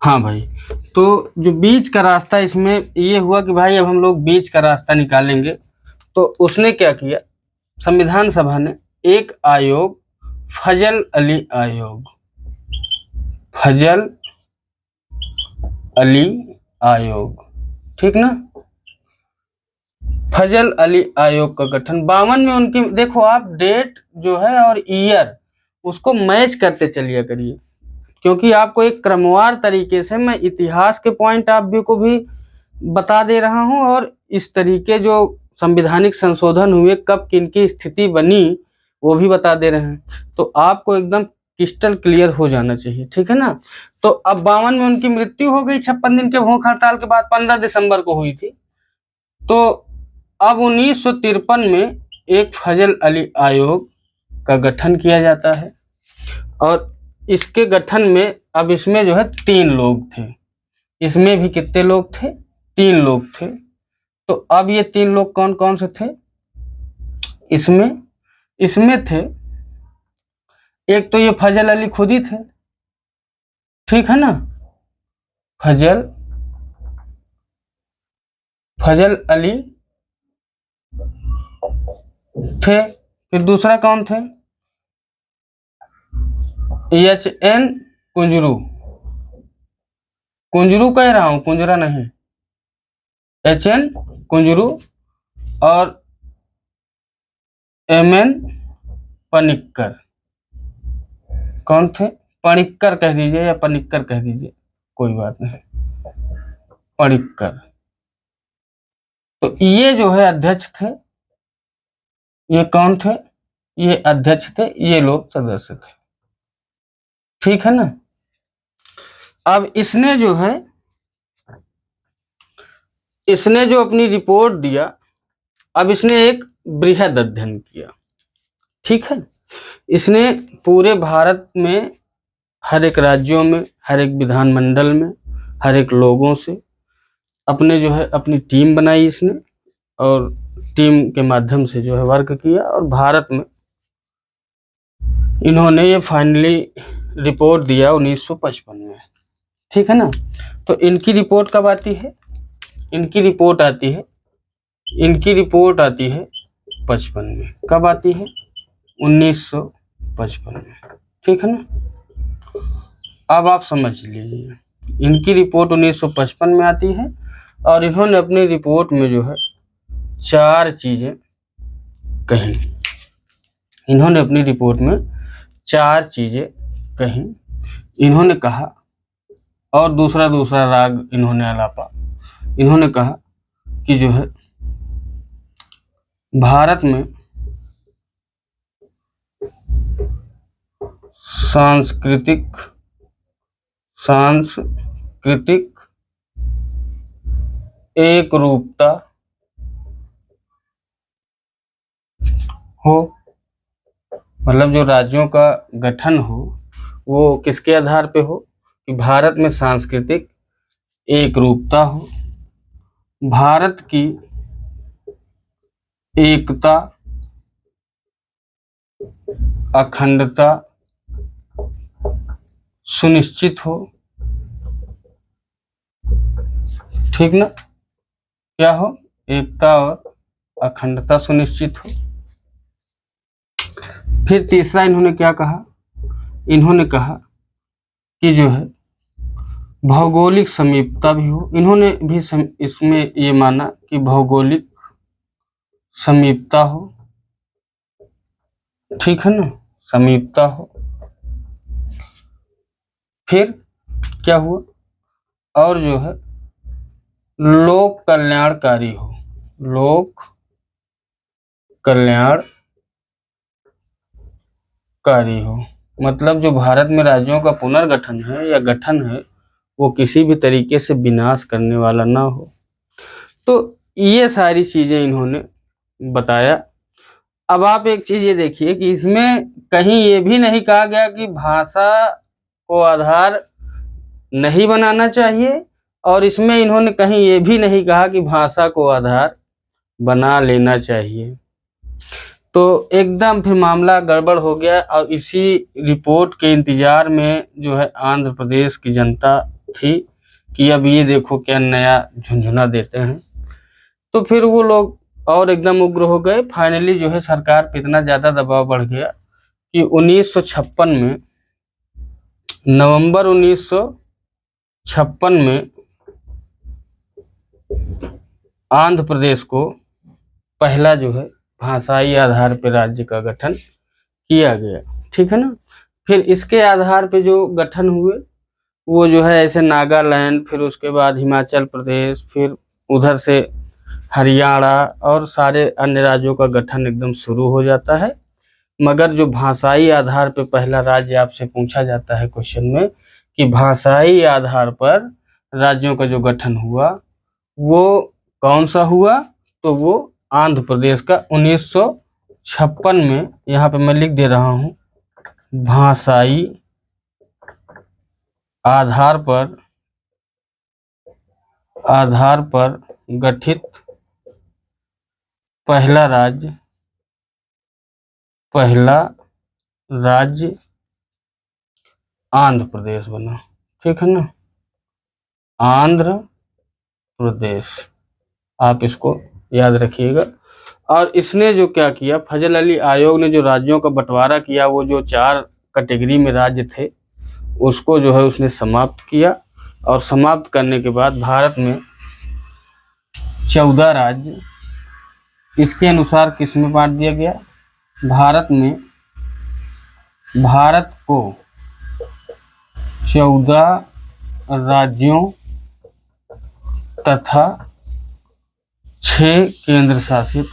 हाँ भाई, तो जो बीच का रास्ता इसमें ये हुआ कि भाई अब हम लोग बीच का रास्ता निकालेंगे। तो उसने क्या किया, संविधान सभा ने एक आयोग, फजल अली आयोग, फजल अली आयोग, ठीक ना, फजल अली आयोग का गठन 52 में उनकी, देखो आप डेट जो है और ईयर उसको मैच करते चलिए करिए, क्योंकि आपको एक क्रमवार तरीके से मैं इतिहास के पॉइंट ऑफ व्यू को भी बता दे रहा हूं, और इस तरीके जो संवैधानिक संशोधन हुए कब किनकी स्थिति बनी वो भी बता दे रहे हैं, तो आपको एकदम क्रिस्टल क्लियर हो जाना चाहिए, ठीक है ना। तो अब 52 में उनकी मृत्यु हो गई, 56 दिन के भूख हड़ताल के बाद 15 दिसंबर को हुई थी। तो अब 1953 में एक फजल अली आयोग का गठन किया जाता है, और इसके गठन में अब इसमें जो है 3 लोग थे, इसमें भी कितने लोग थे, 3 लोग थे। तो अब ये 3 लोग कौन कौन से थे इसमें, इसमें थे, एक तो ये फजल अली खुद ही थे, ठीक है ना, फजल फजल अली थे। फिर दूसरा कौन थे, एच.एन. कुंजरू, कुंजरू कह रहा हूं, कुंजरा नहीं, एच.एन. कुंजरू, और एम.एन. पनिक्कर। कौन थे, पणिक्कर कह दीजिए या पनिक्कर कह दीजिए, कोई बात नहीं, पणिक्कर। तो ये जो है अध्यक्ष थे, ये कौन थे, ये अध्यक्ष थे, ये लोग सदस्य थे, ठीक है ना। अब इसने जो है, इसने जो अपनी रिपोर्ट दिया, अब इसने एक बृहद अध्ययन किया, ठीक है। इसने पूरे भारत में हर एक राज्यों में, हर एक विधानमंडल में, हर एक लोगों से अपने जो है अपनी टीम बनाई इसने, और टीम के माध्यम से जो है वर्क किया, और भारत में इन्होंने ये फाइनली रिपोर्ट दिया 1955 में, ठीक है ना। तो इनकी रिपोर्ट कब आती है, इनकी रिपोर्ट आती है, इनकी रिपोर्ट आती है 55 में, कब आती है, 1955 में, ठीक है ना। अब आप समझ लीजिए, इनकी रिपोर्ट 1955 में आती है, और इन्होंने अपनी रिपोर्ट में जो है 4 चीजें कही, इन्होंने अपनी रिपोर्ट में 4 चीजें कही। इन्होंने कहा, और दूसरा राग इन्होंने अलापा, इन्होंने कहा कि जो है भारत में सांस्कृतिक एक रूपता हो, मतलब जो राज्यों का गठन हो वो किसके आधार पे हो, कि भारत में सांस्कृतिक एक रूपता हो, भारत की एकता, अखंडता सुनिश्चित हो, ठीक ना, क्या हो, एकता और अखंडता सुनिश्चित हो। फिर तीसरा इन्होंने क्या कहा, इन्होंने कहा कि जो है भौगोलिक समीपता भी हो, इन्होंने भी इसमें ये माना कि भौगोलिक समीपता हो, ठीक है ना, समीपता हो। फिर क्या हुआ, और जो है लोक कल्याणकारी हो, लोक कल्याणकारी हो, मतलब जो भारत में राज्यों का पुनर्गठन है या गठन है वो किसी भी तरीके से विनाश करने वाला ना हो। तो ये सारी चीजें इन्होंने बताया। अब आप एक चीज ये देखिए कि इसमें कहीं ये भी नहीं कहा गया कि भाषा को आधार नहीं बनाना चाहिए, और इसमें इन्होंने कहीं ये भी नहीं कहा कि भाषा को आधार बना लेना चाहिए। तो एकदम फिर मामला गड़बड़ हो गया, और इसी रिपोर्ट के इंतजार में जो है आंध्र प्रदेश की जनता थी कि अब ये देखो क्या नया झुंझुना देते हैं। तो फिर वो लोग और एकदम उग्र हो गए। फाइनली जो है सरकार पे इतना ज़्यादा दबाव बढ़ गया कि 1956 में, नवंबर 1956 में आंध्र प्रदेश को पहला जो है भाषाई आधार पर राज्य का गठन किया गया। ठीक है ना। फिर इसके आधार पे जो गठन हुए वो जो है ऐसे नागालैंड, फिर उसके बाद हिमाचल प्रदेश, फिर उधर से हरियाणा और सारे अन्य राज्यों का गठन एकदम शुरू हो जाता है। मगर जो भाषाई आधार पर पहला राज्य आपसे पूछा जाता है क्वेश्चन में कि भाषाई आधार पर राज्यों का जो गठन हुआ वो कौन सा हुआ, तो वो आंध्र प्रदेश का 1956 में, यहाँ पे मैं लिख दे रहा हूँ, भाषाई आधार पर गठित पहला राज्य आंध्र प्रदेश बना। ठीक है ना, आंध्र प्रदेश, आप इसको याद रखिएगा। और इसने जो क्या किया, फजल अली आयोग ने जो राज्यों का बंटवारा किया, वो जो 4 कैटेगरी में राज्य थे उसको जो है उसने समाप्त किया। और समाप्त करने के बाद भारत में 14 राज्य, इसके अनुसार किस में बांट दिया गया, भारत को 14 राज्यों तथा 6 केंद्र शासित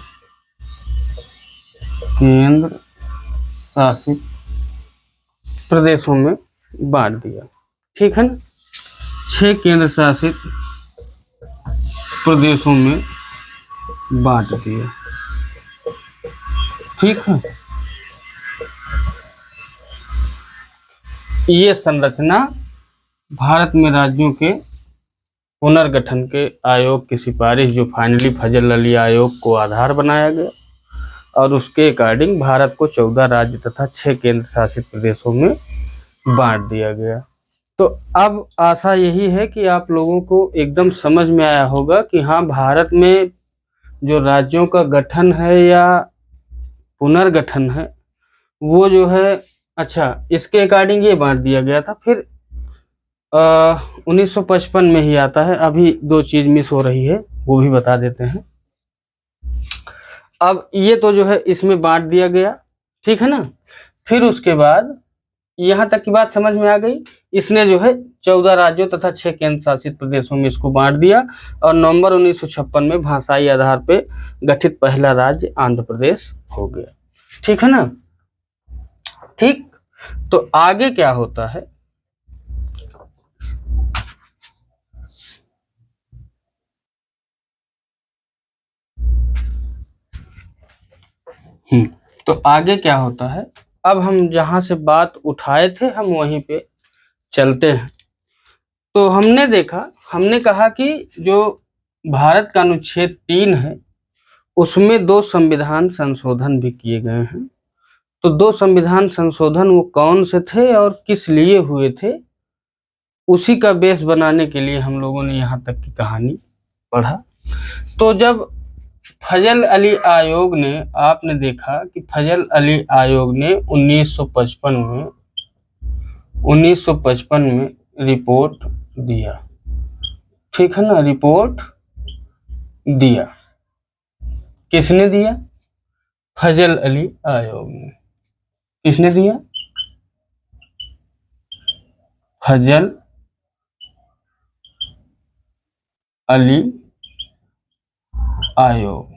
प्रदेशों में बांट दिया। ठीक है ना, 6 केंद्र शासित प्रदेशों में बांट दिया। ठीक है, ये संरचना भारत में राज्यों के पुनर्गठन के आयोग की सिफारिश, जो फाइनली फजल अली आयोग को आधार बनाया गया, और उसके अकॉर्डिंग भारत को 14 राज्य तथा 6 केंद्र शासित प्रदेशों में बांट दिया गया। तो अब आशा यही है कि आप लोगों को एकदम समझ में आया होगा कि हाँ, भारत में जो राज्यों का गठन है या पुनर्गठन है वो जो है, अच्छा, इसके अकॉर्डिंग ये बांट दिया गया था। फिर 1955 में ही आता है। अभी 2 चीज मिस हो रही है, वो भी बता देते हैं। अब ये तो जो है इसमें बांट दिया गया। ठीक है ना, फिर उसके बाद यहाँ तक की बात समझ में आ गई। इसने जो है 14 राज्यों तथा 6 केंद्र शासित प्रदेशों में इसको बांट दिया और नवंबर 1956 में भाषाई आधार पर गठित पहला राज्य आंध्र प्रदेश हो गया। ठीक है ना। ठीक, तो आगे क्या होता है, तो आगे क्या होता है, अब हम जहां से बात उठाए थे हम वहीं पे चलते हैं। तो हमने कहा कि जो भारत का अनुच्छेद 3 है उसमें 2 संविधान संशोधन भी किए गए हैं। तो 2 संविधान संशोधन वो कौन से थे और किस लिए हुए थे, उसी का बेस बनाने के लिए हम लोगों ने यहाँ तक की कहानी पढ़ा। तो जब फजल अली आयोग ने, आपने देखा कि फजल अली आयोग ने 1955 में रिपोर्ट दिया। ठीक है ना, रिपोर्ट दिया। किसने दिया, फजल अली आयोग ने। किसने दिया, फजल अली आयोग।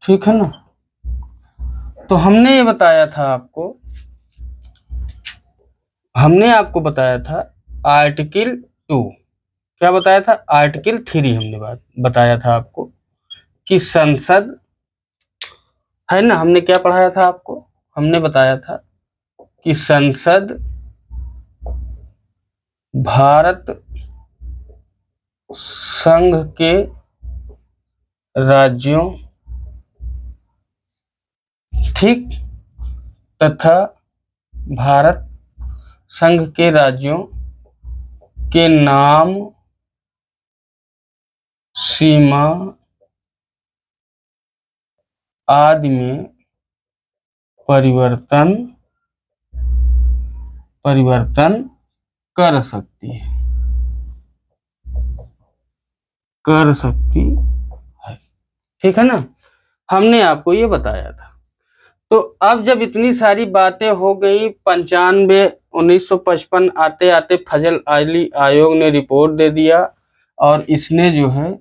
ठीक है ना। तो हमने आपको बताया था आर्टिकल 2, क्या बताया था, आर्टिकल 3 हमने बताया था आपको कि संसद है ना। हमने क्या पढ़ाया था आपको, हमने बताया था कि संसद भारत संघ के राज्यों, ठीक, तथा भारत संघ के राज्यों के नाम, सीमा आदि में परिवर्तन कर सकती है। ठीक है ना, हमने आपको ये बताया था। तो अब जब इतनी सारी बातें हो गई, 95 1955 आते आते फजल अली आयोग ने रिपोर्ट दे दिया और इसने जो है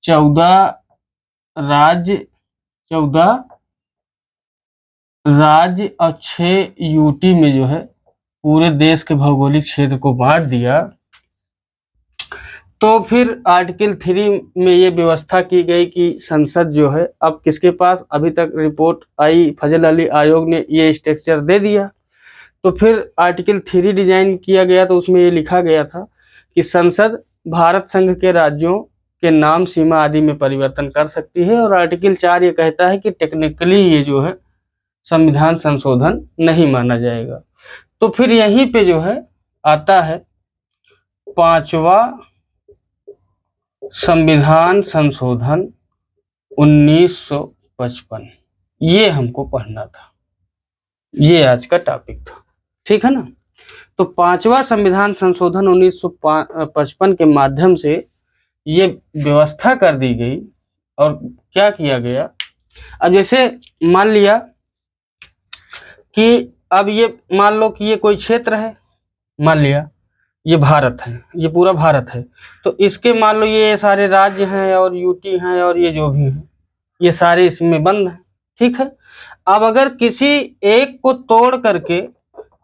14 राज्य और 6 यूटी में जो है पूरे देश के भौगोलिक क्षेत्र को बांट दिया। तो फिर आर्टिकल 3 में ये व्यवस्था की गई कि संसद जो है, अब किसके पास, अभी तक रिपोर्ट आई, फजल अली आयोग ने ये स्ट्रक्चर दे दिया। तो फिर आर्टिकल 3 डिजाइन किया गया, तो उसमें ये लिखा गया था कि संसद भारत संघ के राज्यों के नाम, सीमा आदि में परिवर्तन कर सकती है। और आर्टिकल 4 ये कहता है कि टेक्निकली ये जो है संविधान संशोधन नहीं माना जाएगा। तो फिर यहीं पे जो है आता है 5वां संविधान संशोधन 1955। ये हमको पढ़ना था, ये आज का टॉपिक था। ठीक है ना। तो 5वां संविधान संशोधन 1955 के माध्यम से ये व्यवस्था कर दी गई। और क्या किया गया, अब जैसे मान लिया कि अब ये मान लो कि ये कोई क्षेत्र है, मान लिया ये भारत है, ये पूरा भारत है, तो इसके मान लो ये सारे राज्य हैं और यूटी हैं और ये जो भी है, ये सारे इसमें बंद हैं। ठीक है। अब अगर किसी एक को तोड़ करके,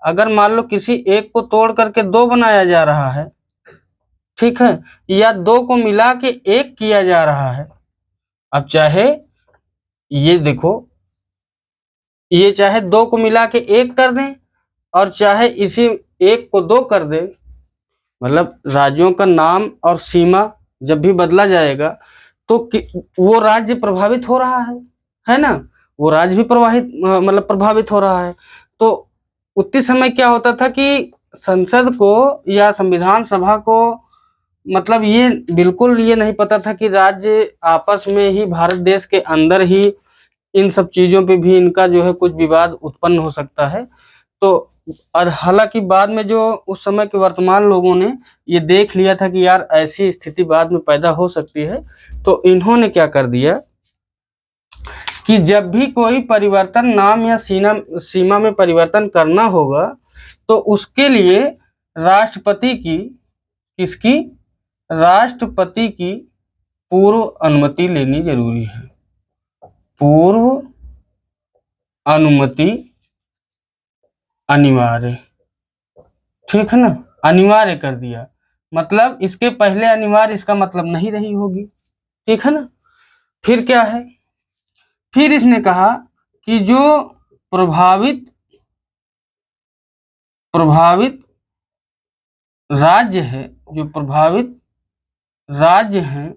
अगर मान लो किसी एक को तोड़ करके 2 बनाया जा रहा है, ठीक है, या 2 को मिला के 1 किया जा रहा है। अब चाहे ये देखो, ये चाहे 2 को मिला के 1 कर दें और चाहे इसी 1 को 2 कर दें, मतलब राज्यों का नाम और सीमा जब भी बदला जाएगा तो वो राज्य प्रभावित हो रहा है ना, वो राज्य भी प्रभावित हो रहा है। तो उतने समय क्या होता था कि संसद को या संविधान सभा को मतलब ये बिल्कुल ये नहीं पता था कि राज्य आपस में ही, भारत देश के अंदर ही इन सब चीजों पे भी इनका जो है कुछ विवाद उत्पन्न हो सकता है। तो और हालांकि बाद में जो उस समय के वर्तमान लोगों ने ये देख लिया था कि यार ऐसी स्थिति बाद में पैदा हो सकती है, तो इन्होंने क्या कर दिया कि जब भी कोई परिवर्तन, नाम या सीमा में परिवर्तन करना होगा तो उसके लिए राष्ट्रपति की पूर्व अनुमति लेनी जरूरी है। पूर्व अनुमति अनिवार्य, ठीक है ना, अनिवार्य कर दिया। मतलब इसके पहले अनिवार्य इसका मतलब नहीं रही होगी। ठीक है ना। फिर क्या है, फिर इसने कहा कि जो प्रभावित राज्य है, जो प्रभावित राज्य हैं,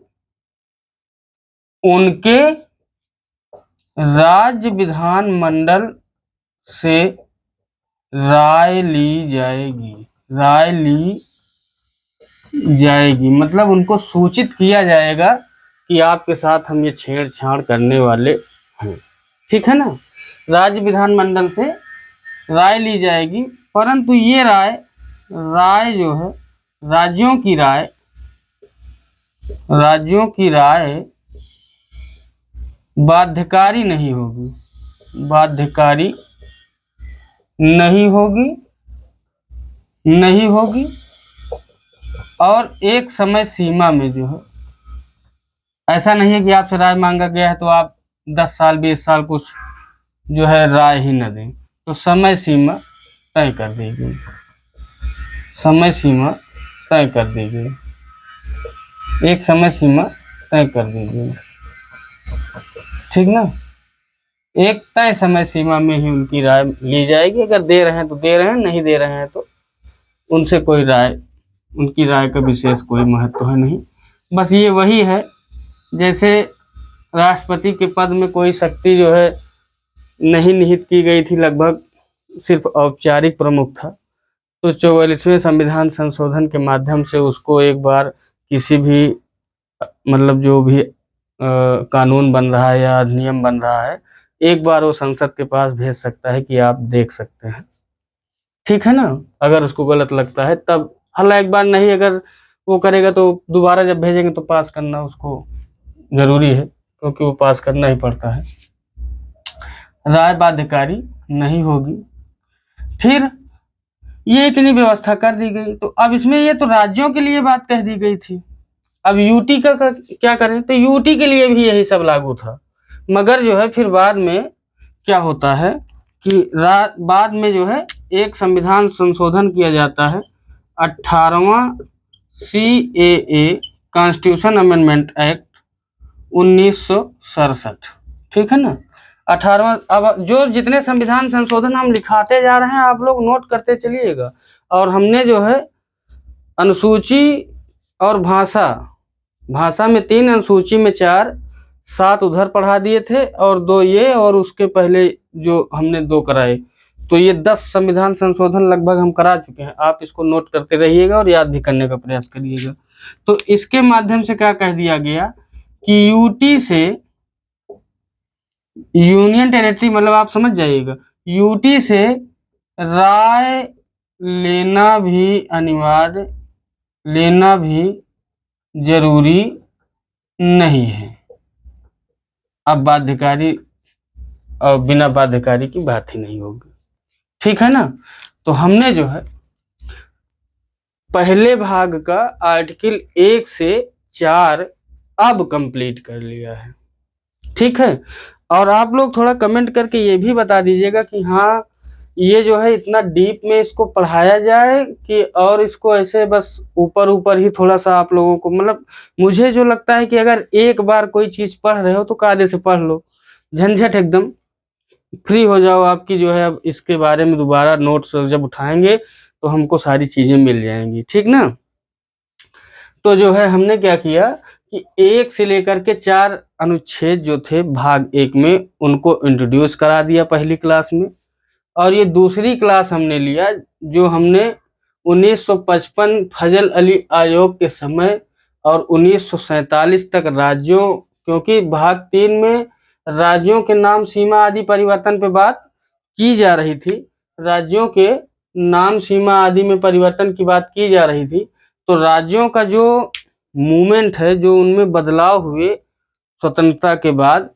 उनके राज्य विधानमंडल से राय ली जाएगी। मतलब उनको सूचित किया जाएगा कि आपके साथ हम ये छेड़छाड़ करने वाले हैं। ठीक है ना। राज्य विधानमंडल से राय ली जाएगी, परंतु ये राय जो है, राज्यों की राय बाध्यकारी नहीं होगी और एक समय सीमा में जो है, ऐसा नहीं है कि आपसे राय मांगा गया है तो आप 10 साल 20 साल कुछ जो है राय ही न दें। तो समय सीमा तय कर दी गई, एक समय सीमा तय कर दी गई। ठीक ना। एक तय समय सीमा में ही उनकी राय ली जाएगी। अगर दे रहे हैं तो दे रहे हैं, नहीं दे रहे हैं तो उनसे कोई उनकी राय का विशेष कोई महत्व है नहीं। बस ये वही है जैसे राष्ट्रपति के पद में कोई शक्ति जो है नहीं निहित की गई थी, लगभग सिर्फ औपचारिक प्रमुख था। तो 44वें संविधान संशोधन के माध्यम से उसको एक बार किसी भी मतलब जो भी कानून बन रहा है या अधिनियम बन रहा है, एक बार वो संसद के पास भेज सकता है कि आप देख सकते हैं, ठीक है ना। अगर उसको गलत लगता है तब, हालांकि एक बार नहीं अगर वो करेगा तो दोबारा जब भेजेंगे तो पास करना उसको जरूरी है, क्योंकि वो पास करना ही पड़ता है। राय बाध्यकारी नहीं होगी। फिर ये इतनी व्यवस्था कर दी गई, तो अब इसमें ये तो राज्यों के लिए बात कह दी गई थी। अब यूटी का क्या करें, तो यूटी के लिए भी यही सब लागू था, मगर जो है फिर बाद में क्या होता है कि बाद में जो है एक संविधान संशोधन किया जाता है, 18वां CAA कॉन्स्टिट्यूशन अमेंडमेंट एक्ट 1967, ठीक है ना। 18वां, अब जो जितने संविधान संशोधन हम लिखाते जा रहे हैं आप लोग नोट करते चलिएगा। और हमने जो है अनुसूची और भाषा में 3, अनुसूची में 4, 7 उधर पढ़ा दिए थे और 2 ये, और उसके पहले जो हमने 2 कराए, तो ये 10 संविधान संशोधन लगभग हम करा चुके हैं। आप इसको नोट करते रहिएगा और याद भी करने का प्रयास करिएगा। तो इसके माध्यम से क्या कह दिया गया कि यूटी से, यूनियन टेरिटरी मतलब आप समझ जाइएगा, यूटी से राय लेना भी अनिवार्य, लेना भी जरूरी नहीं है। अब बाध्यकारी और बिना बाध्यकारी की बात ही नहीं होगी, ठीक है ना। तो हमने जो है पहले भाग का आर्टिकल 1 से 4 अब कंप्लीट कर लिया है, ठीक है। और आप लोग थोड़ा कमेंट करके ये भी बता दीजिएगा कि हाँ ये जो है इतना डीप में इसको पढ़ाया जाए कि, और इसको ऐसे बस ऊपर ऊपर ही थोड़ा सा आप लोगों को, मतलब मुझे जो लगता है कि अगर एक बार कोई चीज पढ़ रहे हो तो कायदे से पढ़ लो, झंझट एकदम फ्री हो जाओ आपकी जो है। अब इसके बारे में दोबारा नोट्स जब उठाएंगे तो हमको सारी चीजें मिल जाएंगी, ठीक ना। तो जो है हमने क्या किया कि 1 से लेकर के 4 अनुच्छेद जो थे भाग 1 में उनको इंट्रोड्यूस करा दिया पहली क्लास में, और ये दूसरी क्लास हमने लिया जो हमने 1955 फजल अली आयोग के समय और 1947 तक राज्यों, क्योंकि भाग 3 में राज्यों के नाम सीमा आदि परिवर्तन पे बात की जा रही थी, राज्यों के नाम सीमा आदि में परिवर्तन की बात की जा रही थी। तो राज्यों का जो मूवमेंट है, जो उनमें बदलाव हुए स्वतंत्रता के बाद,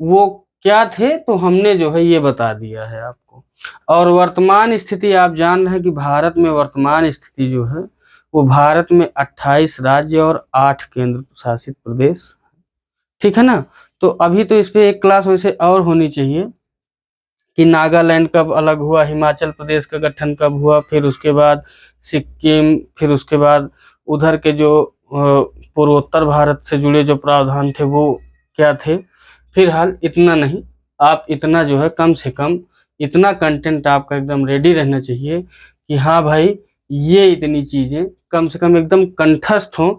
वो क्या थे, तो हमने जो है ये बता दिया है आपको। और वर्तमान स्थिति आप जान रहे हैं कि भारत में वर्तमान स्थिति जो है वो भारत में 28 राज्य और 8 केंद्र शासित प्रदेश, ठीक है ना। तो अभी तो इस पे एक क्लास वैसे और होनी चाहिए कि नागालैंड कब अलग हुआ, हिमाचल प्रदेश का गठन कब हुआ, फिर उसके बाद सिक्किम, फिर उसके बाद उधर के जो पूर्वोत्तर भारत से जुड़े जो प्रावधान थे वो क्या थे। फिलहाल इतना नहीं, आप इतना जो है कम से कम इतना कंटेंट आपका एकदम रेडी रहना चाहिए कि हाँ भाई ये इतनी चीजें कम से कम एकदम कंठस्थ हों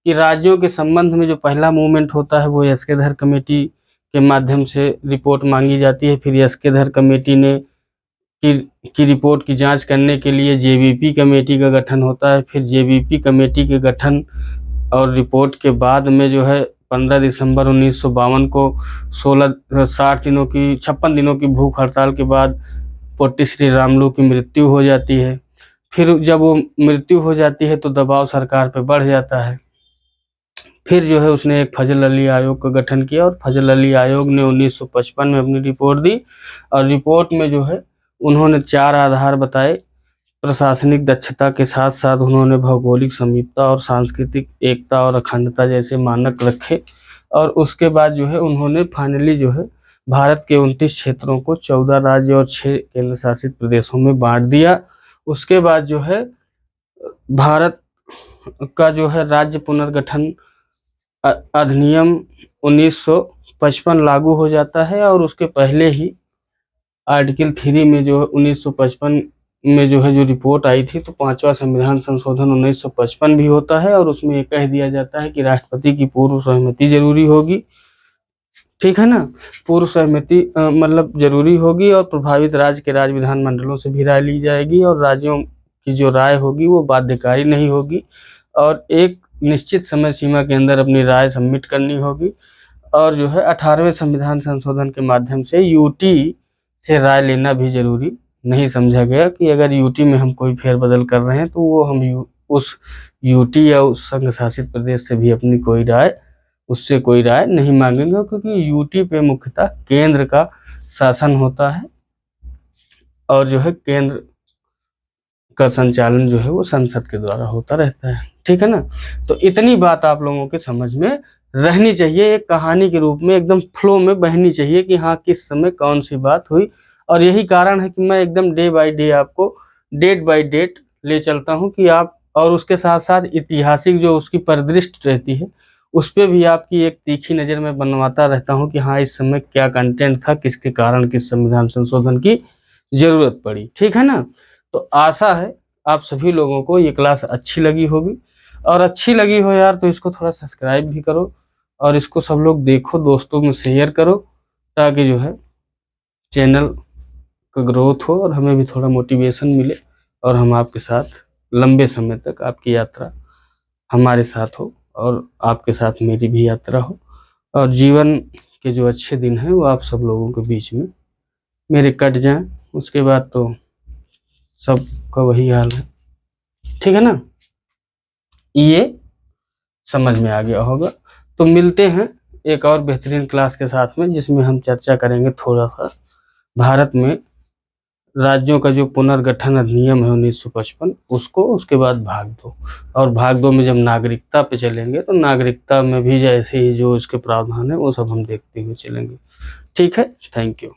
कि राज्यों के संबंध में जो पहला मूवमेंट होता है वो यस्केधर कमेटी के माध्यम से रिपोर्ट मांगी जाती है। फिर यस्केधर कमेटी ने की रिपोर्ट की जांच करने के लिए जेबीपी कमेटी का गठन होता है। फिर जेबीपी कमेटी के गठन और रिपोर्ट के बाद में जो है 15 दिसंबर 1952 को 56 दिनों की भूख हड़ताल के बाद पोट्टी श्री रामुलू की मृत्यु हो जाती है। फिर जब वो मृत्यु हो जाती है तो दबाव सरकार पे बढ़ जाता है। फिर जो है उसने एक फजल अली आयोग का गठन किया और फजल अली आयोग ने 1955 में अपनी रिपोर्ट दी, और रिपोर्ट में जो है उन्होंने 4 आधार बताए। प्रशासनिक दक्षता के साथ साथ उन्होंने भौगोलिक समीपता और सांस्कृतिक एकता और अखंडता जैसे मानक रखे। और उसके बाद जो है उन्होंने फाइनली जो है भारत के 29 क्षेत्रों को 14 राज्य और 6 केंद्र शासित प्रदेशों में बांट दिया। उसके बाद जो है भारत का जो है राज्य पुनर्गठन अधिनियम 1955 लागू हो जाता है, और उसके पहले ही आर्टिकल 3 में जो 1955 में जो है जो रिपोर्ट आई थी, तो 5वां संविधान संशोधन 1955 भी होता है, और उसमें ये कह दिया जाता है कि राष्ट्रपति की पूर्व सहमति जरूरी होगी, ठीक है ना। पूर्व सहमति मतलब जरूरी होगी, और प्रभावित राज्य के राज्य विधानमंडलों से भी राय ली जाएगी, और राज्यों की जो राय होगी वो बाध्यकारी नहीं होगी और एक निश्चित समय सीमा के अंदर अपनी राय सबमिट करनी होगी। और जो है 18वें संविधान संशोधन के माध्यम से यूटी से राय लेना भी जरूरी नहीं समझा गया कि अगर यूटी में हम कोई फेरबदल कर रहे हैं तो वो हम उस यूटी या उस संघ शासित प्रदेश से भी अपनी उससे कोई राय नहीं मांगेंगे, क्योंकि यूटी पे मुख्यतः केंद्र का शासन होता है और जो है केंद्र का संचालन जो है वो संसद के द्वारा होता रहता है। ठीक है ना। तो इतनी बात आप लोगों के समझ में रहनी चाहिए, एक कहानी के रूप में एकदम फ्लो में बहनी चाहिए कि हाँ किस समय कौन सी बात हुई। और यही कारण है कि मैं एकदम डे बाय डे आपको डेट बाय डेट ले चलता हूँ कि आप, और उसके साथ साथ ऐतिहासिक जो उसकी परिदृष्टि रहती है उस पर भी आपकी एक तीखी नज़र में बनवाता रहता हूँ कि हाँ इस समय क्या कंटेंट था, किसके कारण किस संविधान संशोधन की जरूरत पड़ी। ठीक है ना। तो आशा है आप सभी लोगों को ये क्लास अच्छी लगी होगी, और अच्छी लगी हो यार तो इसको थोड़ा सब्सक्राइब भी करो और इसको सब लोग देखो, दोस्तों में शेयर करो, ताकि जो है चैनल का ग्रोथ हो और हमें भी थोड़ा मोटिवेशन मिले और हम आपके साथ लंबे समय तक आपकी यात्रा हमारे साथ हो और आपके साथ मेरी भी यात्रा हो, और जीवन के जो अच्छे दिन हैं वो आप सब लोगों के बीच में मेरे कट जाएं। उसके बाद तो सबका वही हाल है। ठीक है ना। ये समझ में आ गया होगा। तो मिलते हैं एक और बेहतरीन क्लास के साथ में, जिसमें हम चर्चा करेंगे थोड़ा सा भारत में राज्यों का जो पुनर्गठन अधिनियम है 1955 उसको, उसके बाद भाग 2, और भाग 2 में जब नागरिकता पे चलेंगे तो नागरिकता में भी जैसे ही जो इसके प्रावधान है वो सब हम देखते हुए चलेंगे। ठीक है। Thank you.